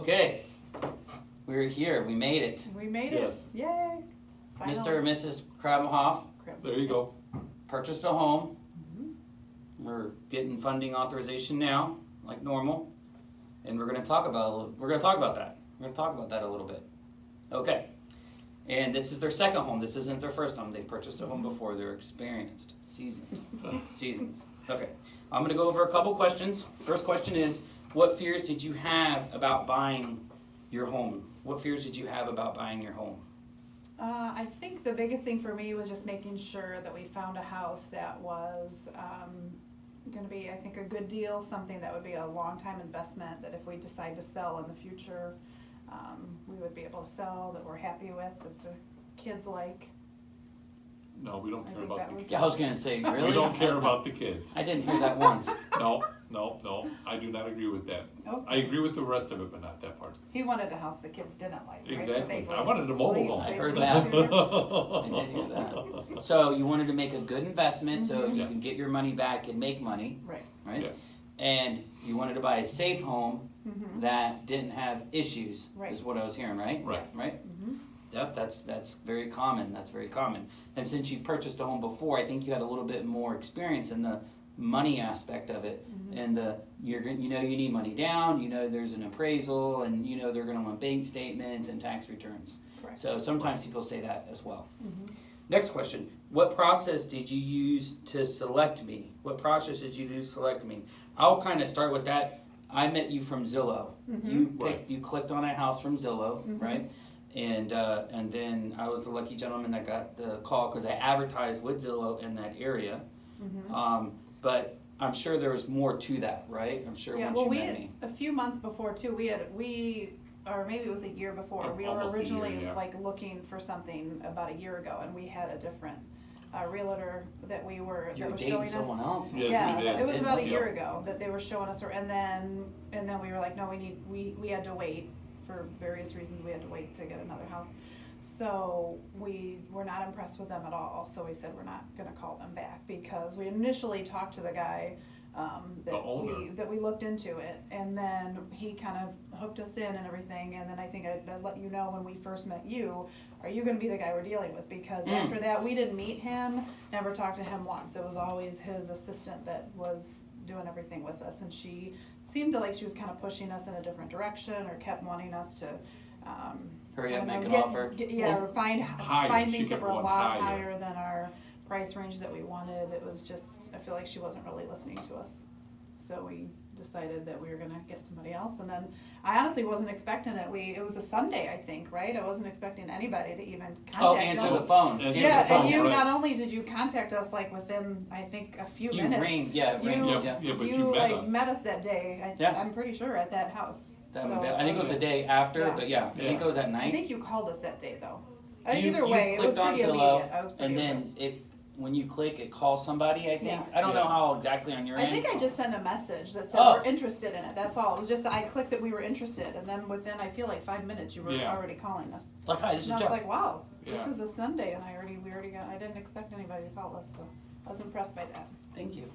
Okay, we're here. We made it. We made it. Yes. Yay. Final. Mr. and Mrs. Krabberhoft There you go. purchased a home. Mm-hmm. We're getting funding authorization now, like normal, and we're going to talk about that. We're going to talk about that a little bit. Okay. And this is their second home. This isn't their first home. They've purchased a home before. They're experienced, seasons. Okay. I'm going to go over a couple questions. First question is, what fears did you have about buying your home? What fears did you have about buying your home? I think the biggest thing for me was just making sure that we found a house that was going to be, I think, a good deal, something that would be a long-time investment, that if we decide to sell in the future, we would be able to sell, that we're happy with, that the kids like. No, we don't I care think about that the was- kids. Yeah, I was going to say, really? We don't care about the kids. I didn't hear that once. No, I do not agree with that. Okay. I agree with the rest of it, but not that part. He wanted a house the kids didn't like, right? Exactly. So I wanted a mobile home. I they heard leave that. sooner. I did hear that. So you wanted to make a good investment so you Yes. can get your money back and make money, Right. right? Yes. And you wanted to buy a safe home Mm-hmm. that didn't have issues, Right. is what I was hearing, right? Right. Yes. Right? Mm-hmm. Yep, that's very common. That's very common. And since you've purchased a home before, I think you had a little bit more experience in the money aspect of it, and you need money down. You know there's an appraisal, and you know they're going to want bank statements and tax returns. Correct. So sometimes people say that as well. Mm-hmm. Next question: what process did you use to select me? What process did you do to select me? I'll kind of start with that. I met you from Zillow. Mm-hmm. You clicked on a house from Zillow, Mm-hmm. right? And then I was the lucky gentleman that got the call because I advertised with Zillow in that area. Mm-hmm. But I'm sure there was more to that, right? I'm sure Yeah, once well, you we met had, me. a few months before too, or maybe it was a year before, we were Almost a year, originally yeah. like looking for something about a year ago, and we had a different realtor that You that were was dating showing someone us. else. Yes, Yeah, we did. it was about a Yeah. year ago that they were showing us, and then we were like, no, we had to wait for various reasons. We had to wait to get another house. So we were not impressed with them at all. So we said we're not going to call them back because we initially talked to the guy The owner. that we looked into it, and then he kind of hooked us in and everything. And then I think I'd let you know when we first met you, are you going to be the guy we're dealing with? Because after that, we didn't meet him, never talked to him once. It was always his assistant that was doing everything with us, and she seemed to like she was kind of pushing us in a different direction, or kept wanting us to Hurry up, I don't make know, an offer. or find Higher. She things that kept were a going lot higher. higher than our price range that we wanted. It was just, I feel like she wasn't really listening to us. So we decided that we were gonna get somebody else, and then I honestly wasn't expecting it. It was a Sunday, I think, right? I wasn't expecting anybody to even contact Answer us. the phone. Answer Yeah, the phone, and you right. not only did you contact us like within, I think, a few You minutes. rang, yeah, You- rang, Yeah, yeah. yeah, but you you met like us. met us that day. Yeah. I'm pretty sure at that house. That So, would be- I think it was the day after, Yeah. but yeah, I think it was at night. I think you called us that day though. You- Either you way, it was clicked on pretty Zillow, immediate. I was pretty and then impressed. when you click, it calls somebody, I think. Yeah. I don't know Yeah. how exactly on your I end. think I just sent a message that said Oh. we're interested in it. That's all. It was just I clicked that we were interested, and then within I feel like 5 minutes you were Yeah. already calling us. Like, hi, this is And I was Jeff. like, wow, this Yeah. is a Sunday, and we already got. I didn't expect anybody to call us, so I was impressed by that. Thank you.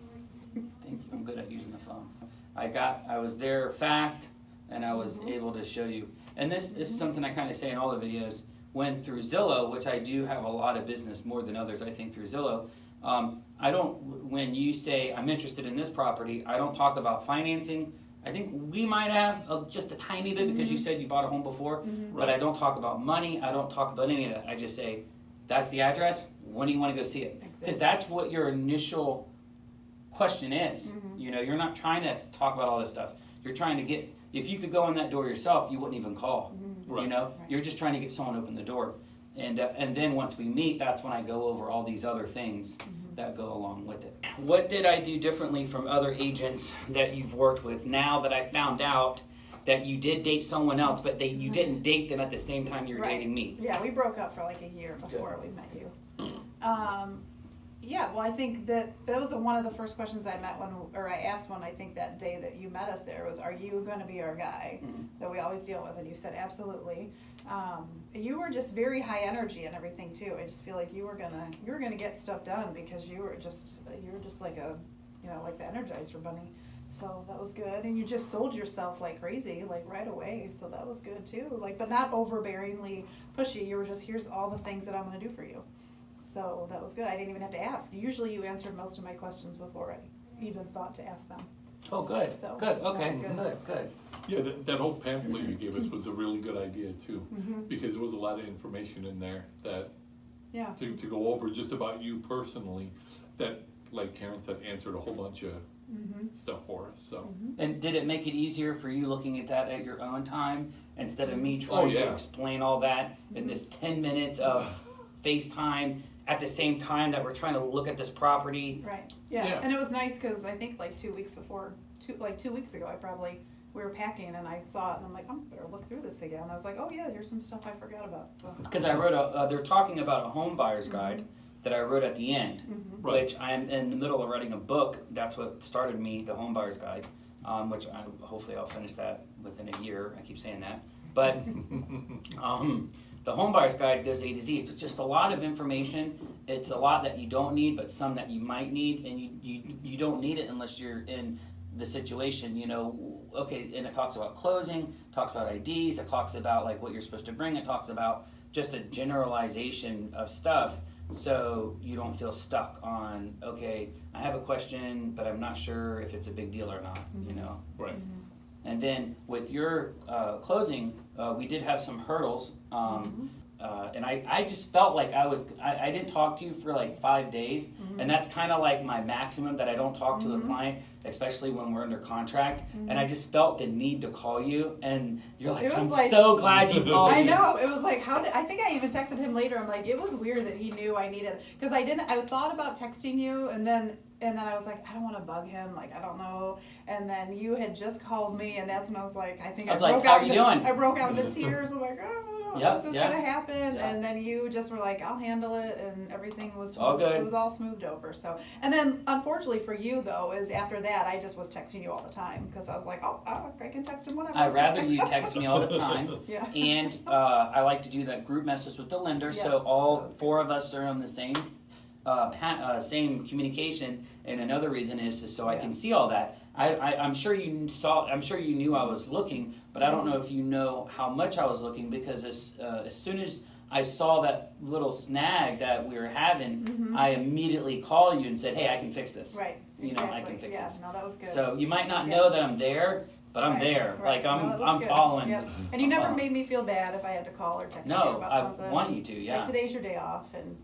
Thank you. I'm good at using the phone. I was there fast, and I was able to show you. And this is something I kind of say in all the videos. Went through Zillow, which I do have a lot of business, more than others, I think, through Zillow. I don't, when you say I'm interested in this property, I don't talk about financing. I think we might have just a tiny bit because you said you bought a home before, but I don't talk about money. I don't talk about any of that. I just say, that's the address. When do you want to go see it? Because Exactly. that's what your initial question is. You know, you're not trying to talk about all this stuff. You're trying to get, if you could go in that door yourself, you wouldn't even call. Right. You know, Right. you're just trying to get someone to open the door. And then once we meet, that's when I go over all these other things that go along with it. What did I do differently from other agents that you've worked with now that I found out that you did date someone else, but you didn't date them at the same time you were Right. dating me? Yeah, we broke up for like a year before we met you. Yeah, well, I think that was one of the first questions I asked when I think that day that you met us there was, are you going to be our guy that we always deal with? And you said absolutely. You were just very high energy and everything too. I just feel like you were gonna get stuff done because you were just like like the Energizer bunny. So that was good, and you just sold yourself like crazy, like right away. So that was good too. Like, but not overbearingly pushy. You were just, here's all the things that I'm going to do for you. So that was good. I didn't even have to ask. Usually, you answered most of my questions before I even thought to ask them. Oh, good. So, Good. Okay. that's good. Good. Yeah, that whole pamphlet you gave us was a really good idea too, Mm-hmm. because there was a lot of information in there that, Yeah. to go over just about you personally, that, like Karen said, answered a whole bunch of stuff for us, so. And did it make it easier for you looking at that at your own time instead of me trying to yeah. explain all that in this 10 minutes of FaceTime at the same time that we're trying to look at this property? Right. Yeah. Yeah. And it was nice because I think like 2 weeks before, 2 weeks ago, we were packing and I saw it and I'm like, I better look through this again. And I was like, oh yeah, here's some stuff I forgot about. So. Because I wrote they're talking about a home buyer's guide that I wrote at the end, Right. which I'm in the middle of writing a book. That's what started me, the home buyer's guide, which hopefully I'll finish that within a year. I keep saying that. But the home buyer's guide goes A to Z. It's just a lot of information. It's a lot that you don't need, but some that you might need, and you don't need it unless you're in the situation, you know. Okay, and it talks about closing, talks about IDs, it talks about like what you're supposed to bring, it talks about just a generalization of stuff, so you don't feel stuck on, okay, I have a question, but I'm not sure if it's a big deal or not, you know. Right. And then with your closing, we did have some hurdles, and I just felt like I didn't talk to you for like 5 days, and that's kind of like my maximum, that I don't talk to a client, especially when we're under contract, and I just felt the need to call you, and you're like, I'm so glad you called me. I know, it was like, I think I even texted him later, I'm like, it was weird that he knew I needed, because I thought about texting you, and then I was like, I don't want to bug him, like, I don't know. And then you had just called me, and that's when I was like, I broke like, out. how you doing? I broke out into tears. I'm like, oh, Yep, this is yep. gonna happen. Yeah. And then you just were like, I'll handle it, and everything was all good. It was all smoothed over. So, and then unfortunately for you though, is after that I just was texting you all the time because I was like, oh, I can text him whenever. I'd rather you text me all the time. Yeah. And I like to do that group message with the lender, Yes, so all that was four of us are on the same same communication. And another reason is so I can see all that. I'm sure you saw. I'm sure you knew I was looking, but I don't know if you know how much I was looking, because as soon as I saw that little snag that we were having, I immediately called you and said, "Hey, I can fix this." Right. You know, I can fix this. No, that was good. So you might not know that I'm there, but I'm there. Right. Like No, that was I'm good. following. Yep. And you never made me feel bad if I had to call or text you No, about I something. want you to. Yeah. Like today's your day off, and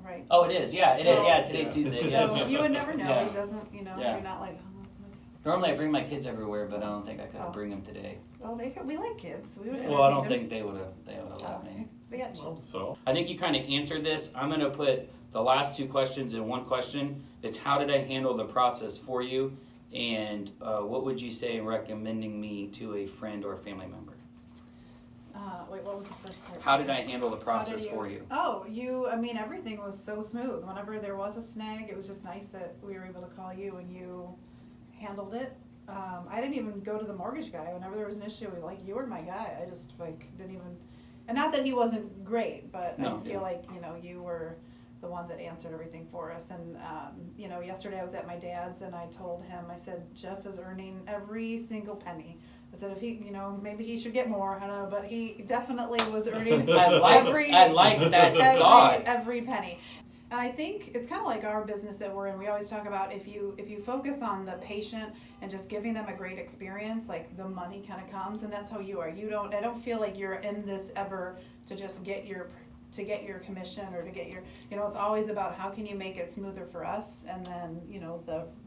right. Oh, it is. Yeah, it is. So- Yeah, today's Tuesday. Yeah. So you would never know. Yeah. He doesn't. You know, Yeah. you're not like, oh, that's my. Normally, I bring my kids everywhere, but I don't think I could Oh. bring them today. Well, we like kids. We would. Well, I don't entertain think they would have. They would have them. allowed me. They got Well, chips. so, I think you kind of answered this. I'm going to put the last two questions in one question. It's how did I handle the process for you, and what would you say in recommending me to a friend or family member? Wait, what was the first part? How did I handle the How process did for you? Oh, I mean, everything was so smooth. Whenever there was a snag, it was just nice that we were able to call you and you handled it. I didn't even go to the mortgage guy. Whenever there was an issue, you were my guy. I just, didn't even, and not that he wasn't great, but No, I feel like, you were the one that answered everything for us. And, yesterday I was at my dad's and I told him, I said, Jeff is earning every single penny. I said, if he, maybe he should get more, I don't know, but he definitely was earning I like that thought. every penny. And I think it's kind of like our business that we're in. We always talk about if you focus on the patient and just giving them a great experience, like the money kind of comes, and that's how you are. I don't feel like you're in this ever to just get your commission or to get your, it's always about how can you make it smoother for us, and then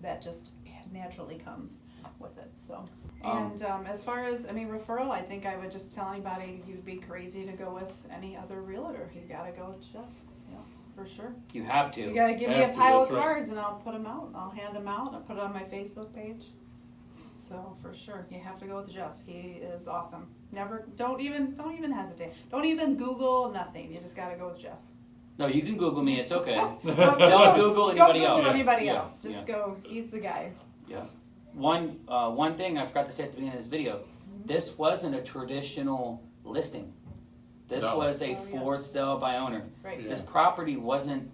that just naturally comes with it. So. And as far as referral, I think I would just tell anybody you'd be crazy to go with any other realtor. You gotta go with Jeff. For sure. You have to. You gotta give me a Have to, pile of that's right. cards and I'll put them out. I'll hand them out. I'll put it on my Facebook page. So for sure, you have to go with Jeff. He is awesome. Don't even hesitate. Don't even Google nothing. You just gotta go with Jeff. No, you can Google me. It's okay. Don't Google anybody Don't else. Google anybody Yeah. else. Just go. He's the guy. Yeah. One thing I forgot to say at the beginning of this video. This wasn't a traditional listing. This No. was a Oh, for yes. sale by owner. Right. Yeah. This property wasn't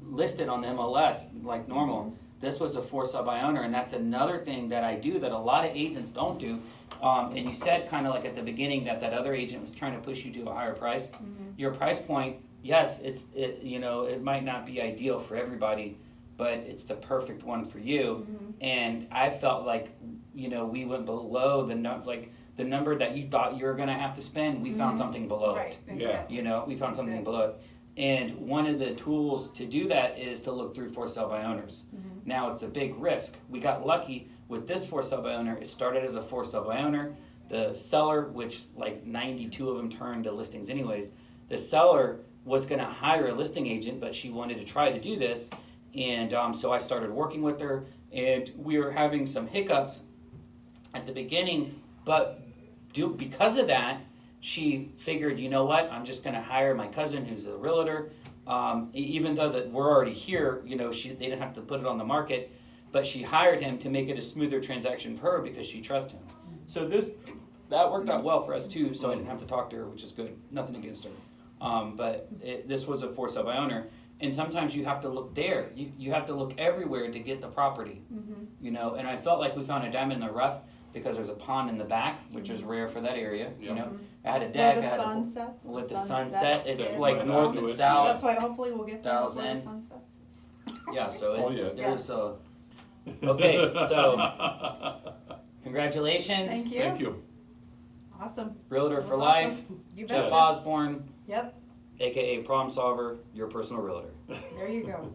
listed on the MLS like normal. This was a for sale by owner, and that's another thing that I do that a lot of agents don't do. And you said kind of like at the beginning that other agent was trying to push you to a higher price. Your price point, yes, it might not be ideal for everybody, but it's the perfect one for you. And I felt like, we went below the number that you thought you were gonna have to spend. We found something below Right, it. exactly. We found something below it. And one of the tools to do that is to look through for sale by owners. Now it's a big risk. We got lucky with this for sale by owner. It started as a for sale by owner. The seller, which like 92 of them turned to listings anyways, the seller was gonna hire a listing agent, but she wanted to try to do this. And so I started working with her, and we were having some hiccups at the beginning, but because of that, she figured, you know what, I'm just gonna hire my cousin who's a realtor. Even though that we're already here, they didn't have to put it on the market, but she hired him to make it a smoother transaction for her because she trusts him. So that worked out well for us too, so I didn't have to talk to her, which is good. Nothing against her. But this was a for sale by owner. And sometimes you have to look there. You have to look everywhere to get the property. And I felt like we found a diamond in the rough because there's a pond in the back, which is rare for that area. I had a deck. Where the sun sets. With the sunset, it's Yeah. like Right north onto and it. south. That's why hopefully we'll get there Dials before the in. sun sets. Yeah, so there's a. Yeah. Okay, so congratulations, Thank you. Thank you. Awesome. Realtor That for was Life, awesome. You betcha. Jeff.Osborn, Yep, aka Problem Solver, your personal realtor. there you go.